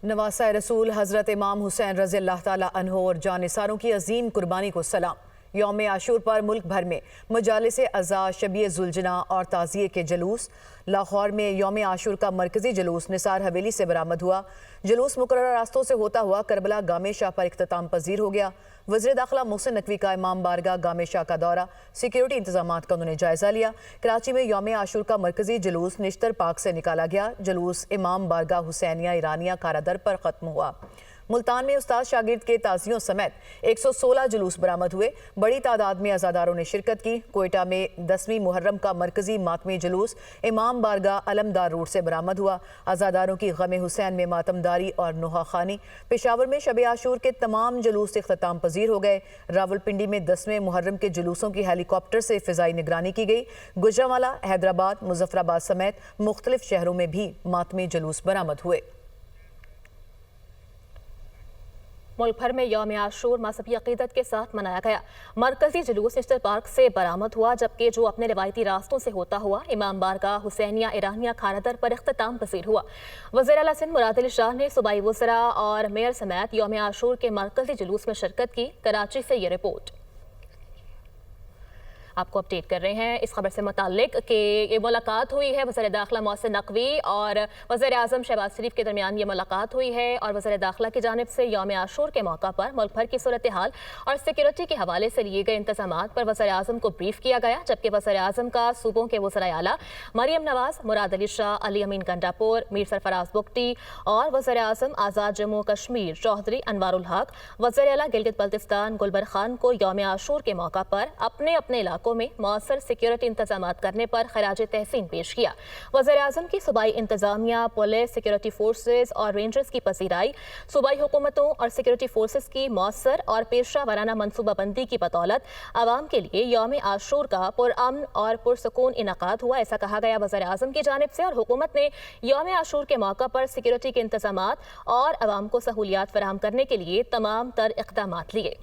नवासा रसूल हज़रत इमाम हुसैन रज़ी अल्लाह ताला अन्हो और जानिसारों की अजीम कुर्बानी को सलाम। यौम आशूर पर मुल्क भर में मजालिस अज़ा, शबीए जुलजना और ताज़िए के जुलूस। लाहौर में यौम आशूर का मरकजी जुलूस निसार हवेली से बरामद हुआ। जुलूस मुकर्रर रास्तों से होता हुआ करबला गामे शाह पर इख्तिताम पजीर हो गया। वज़ीर दाखिला मोहसिन नकवी का इमाम बारगाह गामे शाह का दौरा, सिक्योरिटी इंतजामात का उन्होंने जायजा लिया। कराची में यौम आशूर का मरकजी जुलूस निश्तर पार्क से निकाला गया। जुलूस इमाम बारगाह हुसैनिया ईरानिया खारादर पर ख़त्म हुआ। मुल्तान में उस्ताद शागिर्द के ताज़ियों समेत 116 जुलूस बरामद हुए। बड़ी तादाद में अज़ादारों ने शिरकत की। कोयटा में 10वीं मुहर्रम का मरकजी मातमी जुलूस इमाम बारगाह अलमदार रोड से बरामद हुआ। अज़ादारों की गम हुसैन में मातमदारी और नोहा खानी। पेशावर में शब आशूर के तमाम जुलूस इख्तिताम पजीर हो गए। रावलपिंडी में 10वें मुहर्रम के जुलूसों की हेलीकॉप्टर से फ़िज़ाई निगरानी की गई। गुजरांवाला, हैदराबाद, मुजफ्फराबाद समेत मुख्तलिफ शहरों में भी मातमी जुलूस बरामद हुए। मुल्क भर में यौम आशूर मज़हबी अक़ीदत के साथ मनाया गया। मरकजी जुलूस निश्तर पार्क से बरामद हुआ, जबकि जो अपने रिवायती रास्तों से होता हुआ इमाम बारगाह हुसैनिया ईरानिया खारादर पर इख्तिताम पसीर हुआ। वज़ीर आला सिंध मुराद अली शाह ने सूबाई वज़रा और मेयर समेत यौम आशूर के मरकजी जुलूस में शिरकत की। कराची से ये रिपोर्ट आपको अपडेट कर रहे हैं इस खबर से मुताल्लिक कि ये मुलाकात हुई है वज़ीर दाखिला मोहसिन नकवी और वज़ीर आज़म शहबाज शरीफ के दरमियान ये मुलाकात हुई है। और वज़ीर दाखिला की जानिब से यौम आशूर के मौका पर मुल्क भर की सूरत हाल और सिक्योरिटी के हवाले से लिए गए इंतजामात पर वज़ीर आज़म को ब्रीफ किया गया, जबकि वज़ीर आज़म का सूबों के वज़राए आला मरियम नवाज, मुराद अली शाह, अली अमीन गंडापुर, मीर सरफराज बुगटी और वज़ीर आज़म आज़ाद जम्मू कश्मीर चौधरी अनवारुल हक, वज़ीर आला गिलगित बल्तिस्तान गुलबर खान को यौम आशूर के मौका पर अपने अपने इलाकों में मौसर सिक्योरिटी इंतजामात करने पर खराज तहसीन पेश किया। वज़ीर आज़म की सूबाई इंतजामिया, पुलिस, सिक्योरिटी फोर्सेज और रेंजर्स की पसीराई सूबाई हुकूमतों और सिक्योरिटी फोर्सेज की मौसर और पेशा वाराना मनसूबाबंदी की बदौलत आवाम के लिए यौम आशूर का पुरअमन और पुरसकून इनकाद हुआ, ऐसा कहा गया वज़ीर आज़म की जानिब से। और हुकूमत ने यौम आशूर के मौका पर सिक्योरिटी के इंतजामात और आवाम को सहूलियात फराहम करने के लिए तमाम तर इक़दामात लिए।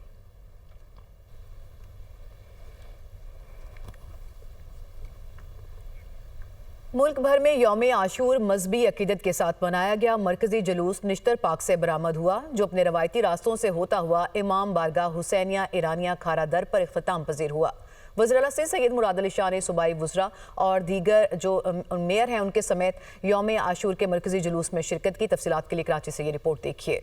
मुल्क भर में यौम आशूर मजहबी अकीदत के साथ मनाया गया। मरकजी जुलूस निश्तर पार्क से बरामद हुआ, जो अपने रवायती रास्तों से होता हुआ इमाम बारगाह हुसैनिया ईरानिया खारादर पर इख्तिताम पजीर हुआ। वज़ीर आला सिंध सैयद मुराद अली शाह ने सूबाई वज़रा और दीगर जो मेयर हैं उनके समेत यौम आशूर के मरकजी जुलूस में शिरकत की। तफसीलात के लिए कराची से ये रिपोर्ट देखिए।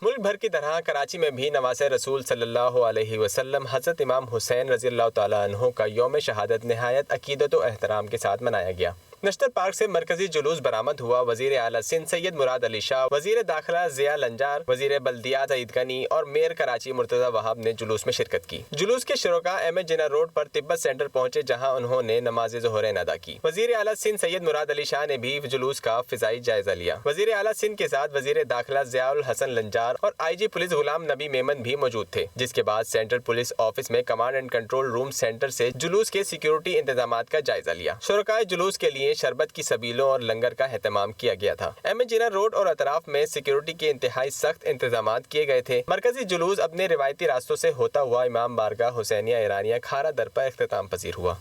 मुल्क भर की तरह कराची में भी नवासे रसूल सल्लल्लाहु अलैहि वसल्लम हज़रत इमाम हुसैन रज़ी अल्लाह ताला अन्हु का यौम शहादत नहायत अकीदत व एहतराम के साथ मनाया गया। नश्तर पार्क से मरकजी जुलूस बरामद हुआ। वज़ीर आला सिंध सैयद मुराद अली शाह, वज़ीर दाखिला ज़िया लंजार, वज़ीर बल्दियात सईद गनी और मेयर कराची मुर्तज़ा वहाब ने जुलूस में शिरकत की। जुलूस के शुरका एम जिना रोड पर तिब्बत सेंटर पहुंचे, जहां उन्होंने नमाज ज़ोहरैन अदा की। वज़ीर आला सिंध सैयद मुराद अली शाह ने भी जुलूस का फ़िज़ाई जायजा लिया। वज़ीर आला सिंध के साथ वज़ीर दाखिला ज़ियाउल हसन लंजार और IG पुलिस गुलाम नबी मेमन भी मौजूद थे, जिसके बाद सेंट्रल पुलिस ऑफिस में command and control room centre से जुलूस के सिक्योरिटी इंतजामात का जायजा लिया। शुरकाए जुलूस के लिए शरबत की सबीलों और लंगर का एहतमाम किया गया था। एम जिना रोड और अतराफ में सिक्योरिटी के इंतहाई सख्त इंतजामात किए गए थे। मरकजी जुलूस अपने रिवायती रास्तों से होता हुआ इमाम बारगाह हुसैनिया ईरानिया खारादर पर इख्तिताम पजीर हुआ।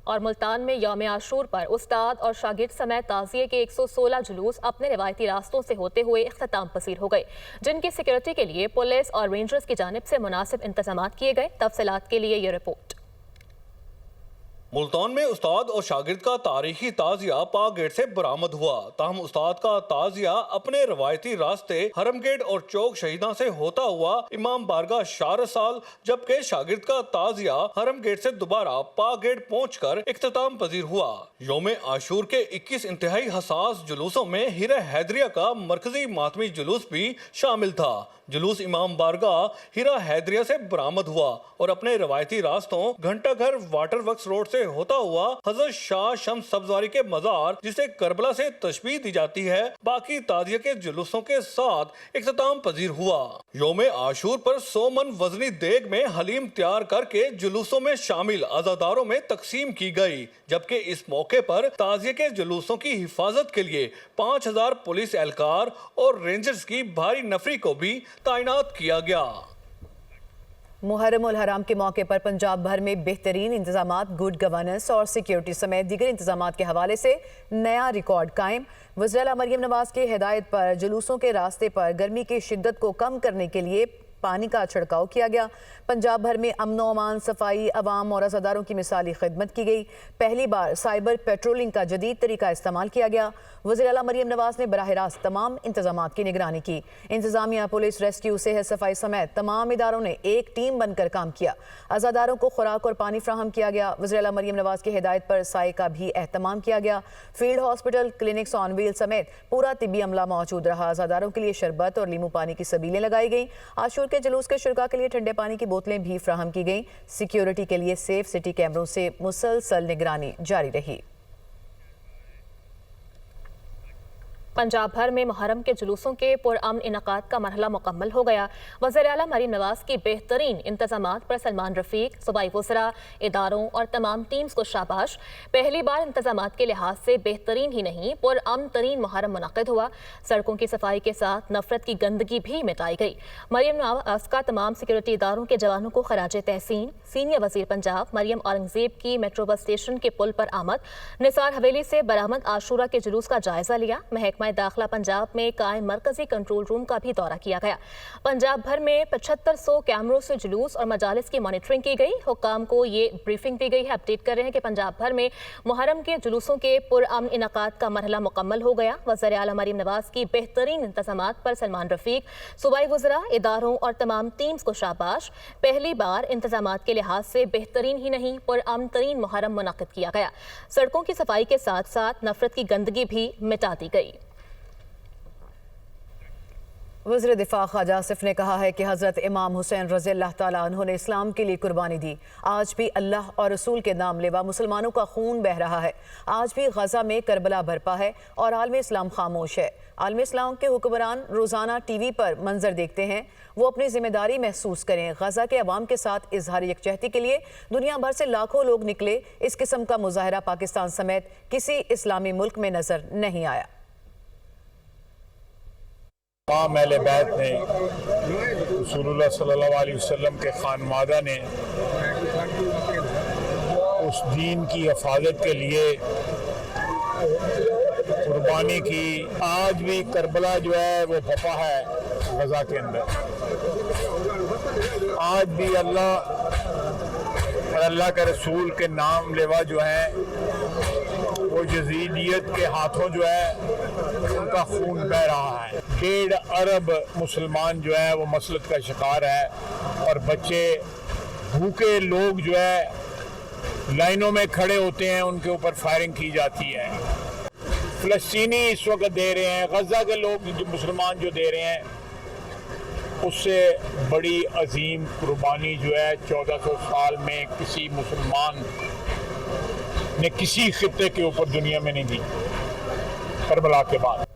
और मुल्तान में यौम आशूर पर उस्ताद और शागिर्द समेत ताज़िए के 116 जुलूस अपने रिवायती रास्तों से होते हुए इख्तिताम पसीर हो गए, जिनकी सिक्योरिटी के लिए पुलिस और रेंजर्स की जानिब से मुनासिब इंतजामात किए गए। तफसीलात के लिए ये रिपोर्ट। मुल्तान में उस्ताद और शागिर्द का तारीखी ताजिया पाक गेट से बरामद हुआ। ताहम उस्ताद का ताजिया अपने रवायती रास्ते हरम गेट और चौक शहीदा से होता हुआ इमाम बारगाह शार साल, जबकि शागिर्द का ताजिया हरम गेट से दोबारा पाक गेट पहुंचकर इख्तिताम पजीर हुआ। यौम आशूर के 21 इंतहाई हसास जुलूसों में हीरा हैदरिया का मरकजी मातमी जुलूस भी शामिल था। जुलूस इमाम बारगाह हीरा हैदरिया से बरामद हुआ और अपने रवायती रास्तों घंटा घर वाटर वर्क्स रोड से होता हुआ हजरत शाह शम्स सब्जवारी के मजार, जिसे करबला से तशबीह दी जाती है, बाकी ताजिया के जुलूसों के साथ इख्तिताम पजीर हुआ। यौम आशूर पर 100 मन वजनी देग में हलीम तैयार करके जुलूसों में शामिल अज़ादारों में तकसीम की गई, जबकि इस मौके पर ताजिया के जुलूसों की हिफाजत के लिए 5000 पुलिस एहलकार और रेंजर्स की भारी नफरी को भी तैनात किया गया। मुहर्रम उल हराम के मौके पर पंजाब भर में बेहतरीन इंतजामात, गुड गवर्नेंस और सिक्योरिटी समेत दीगर इंतजामात के हवाले से नया रिकॉर्ड कायम। वज़ीर आला मरियम नवाज की हिदायत पर जुलूसों के रास्ते पर गर्मी की शिद्दत को कम करने के लिए पानी का छिड़काव किया गया। पंजाब भर में अमन व अमान, सफाई, अवाम और अज़ादारों की मिसाली खिदमत की गई। पहली बार साइबर पेट्रोलिंग का जदीद तरीका इस्तेमाल किया गया। वज़ीर आला मरियम नवाज ने बराह रास्त तमाम इंतजामात की निगरानी की। इंतजामिया, पुलिस, रेस्क्यू, सेहत सफाई समेत तमाम इदारों ने एक टीम बनकर काम किया। अज़ादारों को खुराक और पानी फ्राहम किया गया। वज़ीर आला मरियम नवाज की हिदायत पर साए का भी एहतमाम किया गया। Field hospital, clinics on wheel समेत पूरा तिब्बी अमला मौजूद रहा। अज़ादारों के लिए शरबत और लीमू पानी की सबीलें लगाई गई। आशूर के जुलूस के शुरका के लिए ठंडे पानी की बोतलें भी फ्राहम की गईं। सिक्योरिटी के लिए सेफ सिटी कैमरों से मुसलसल निगरानी जारी रही। पंजाब भर में मुहर्रम के जुलूसों के पुरअमन इनकाद का मरहला मुकम्मल हो गया। वज़ीर आला मरियम नवाज की बेहतरीन इंतजामात पर सलमान रफीक, सूबाई वज़रा, इदारों और तमाम टीम्स को शाबाश। पहली बार इंतजामात के लिहाज से बेहतरीन ही नहीं, पुरअमन तरीन मुहर्रम मुनक़िद हुआ। सड़कों की सफाई के साथ नफरत की गंदगी भी मिटाई गई। मरियम नवाज का तमाम सिक्योरिटी इदारों के जवानों को खराज तहसीन। सीनियर वज़ीर पंजाब मरियम औरंगज़ेब की मेट्रो बस स्टेशन के पुल पर आमद। निसार हवेली से बरामद आशूरा के जुलूस का जायजा लिया। महकमा दाखिला पंजाब में कायम मरकजी कंट्रोल रूम का भी दौरा किया गया। पंजाब भर में 7500 कैमरों से जुलूस और मजालिस की मॉनिटरिंग की गई। हुक्काम को ये ब्रीफिंग दी गई है। अपडेट कर रहे हैं कि पंजाब भर में मुहर्रम के जुलूसों के पुरअमन इनकाद का मरहला मुकम्मल हो गया। वज़ीर आला मरियम नवाज की बेहतरीन इंतजामात पर सलमान रफीक, सूबाई वज़रा, इदारों और तमाम टीम्स को शाबाश। पहली बार इंतजामात के लिहाज से बेहतरीन ही नहीं, पुरअमन तरीन मुहर्रम मुनक़िद किया गया। सड़कों की सफाई के साथ साथ नफरत की गंदगी भी मिटा दी गई। वज़ीर दिफा ख्वाजा आसिफ ने कहा है कि हज़रत इमाम हुसैन रज़ी अल्लाह ताला अन्हु ने इस्लाम के लिए कुर्बानी दी। आज भी अल्लाह और रसूल के नाम लेवा मुसलमानों का खून बह रहा है। आज भी गज़ा में करबला बरपा है और आलम इस्लाम खामोश है। आलम इस्लाम के हुक्मरान रोज़ाना टीवी पर मंजर देखते हैं। वो अपनी जिम्मेदारी महसूस करें। गज़ा के अवाम के साथ इजहार यकजहती के लिए दुनिया भर से लाखों लोग निकले। इस किस्म का मुजाहरा पाकिस्तान समेत किसी इस्लामी मुल्क में नजर नहीं आया। तमाम अहले बैत ने, रसूलुल्लाह सल्लल्लाहु अलैहि वसल्लम के खानवादा ने उस दीन की हिफाजत के लिए कुर्बानी की। आज भी करबला जो है वो भपा है गज़ा के अंदर। आज भी अल्लाह और अल्लाह के रसूल के नाम लेवा जो है वो यजीदियत के हाथों जो है उनका खून बह रहा है। 1.5 अरब मुसलमान जो है वो मसलत का शिकार है और बच्चे, भूखे लोग जो है लाइनों में खड़े होते हैं, उनके ऊपर फायरिंग की जाती है। फ़लस्तीनी इस वक्त दे रहे हैं, गज़ा के लोग जो मुसलमान जो दे रहे हैं, उससे बड़ी अजीम कुर्बानी जो है 1400 साल में किसी मुसलमान ने किसी खित्ते के ऊपर दुनिया में नहीं दी करबला के बाद।